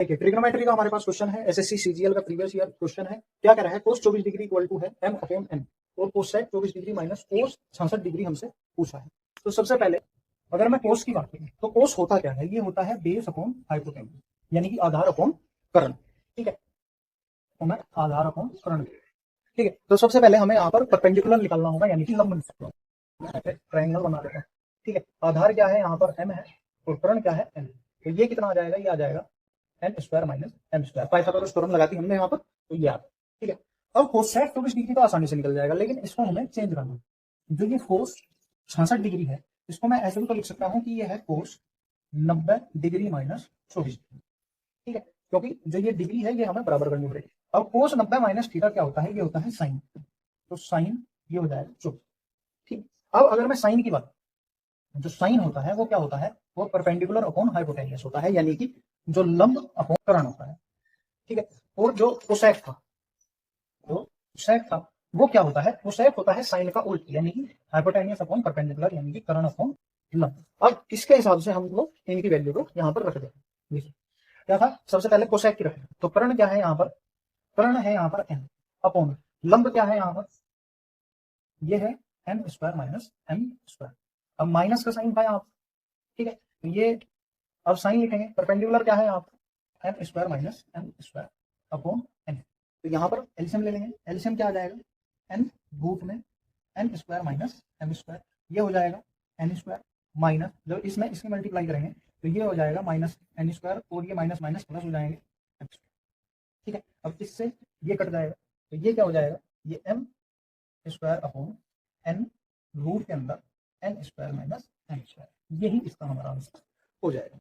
देखिए ट्रिग्नोमेट्री का हमारे पास क्वेश्चन है, एसएससी सीजीएल का प्रीवियस ईयर क्वेश्चन है। क्या कह रहा है, कोस 24 डिग्री इक्वल टू है m अपॉन n और cosec 24 degree minus cos 66 degree हमसे पूछा है। तो सबसे पहले अगर मैं कोस की बात करूं तो कोस होता क्या है, ये होता है बेस अपॉन हाइपोटेन्यूज, यानी कि आधार अपॉन कर्ण। ठीक है, तो मैं आधार अपॉन कर्ण। ठीक है, तो सबसे पहले हमें यहाँ पर परपेंडिकुलर निकालना होगा, यानी कि लंब ट्रायंगल बना देते हैं। ठीक है, आधार क्या है यहाँ पर m है और कर्ण क्या है n। तो ये कितना आ जाएगा, ये आ जाएगा N square minus M square. Pythagoras theorem लगाती हमने यहाँ पर, तो ये आता। ठीक है, अब कोसेक 24 डिग्री तो आसानी से निकल जाएगा, लेकिन इसको हमें चेंज करना है। जो ये कोस 66 डिग्री है, इसको मैं ऐसे भी तो लिख सकता हूँ कि ये है कोस 90 डिग्री माइनस 24 डिग्री। ठीक है, क्योंकि जो ये डिग्री है ये हमें बराबर करनी पड़ेगी। अब कोस 90 माइनस थीटा क्या होता है, ये होता है साइन। तो साइन ये हो जाएगा 24। ठीक, अब अगर मैं साइन की बात, जो साइन होता है वो क्या होता है, वो परपेंडिकुलर अपॉन हाइपोटेन्यूज होता है, यानी कि जो लंब अपॉन कर्ण होता है। ठीक है, और जो कोसेक था, जो कोसेक था वो क्या होता है, कोसेक होता है साइन का उल्ट, यानी कि हाइपोटेन्यूज अपॉन परपेंडिकुलर, यानी कि कर्ण अपॉन लंब। अब इसके हिसाब से हम लोग इनकी वैल्यू को यहाँ पर रख देंगे। क्या था, सबसे पहले कोसेक की रखें, तो कर्ण क्या है यहाँ पर, कर्ण है यहाँ पर n अपॉन लंब क्या है यहाँ पर, ये है n square minus m square. अब माइनस का साइन था यहाँ पर। ठीक है, तो ये अब साइन लिखेंगे, परपेंडिकुलर क्या है यहाँ पर, M square minus M square upon N. तो यहाँ पर एलसीएम ले लेंगे, एलसीएम क्या आ जाएगा, एन रूट में N square minus M square, ये हो जाएगा एन स्क्वायर माइनस, जब इसमें इसकी मल्टीप्लाई करेंगे तो ये हो जाएगा माइनस एन स्क्वायर, और ये माइनस माइनस प्लस हो जाएंगे एम स्क्वायर। ठीक है, अब इससे ये कट जाएगा, तो ये क्या हो जाएगा, ये M square upon N root के अंदर N square minus M square, यही इसका हमारा आंसर हो जाएगा।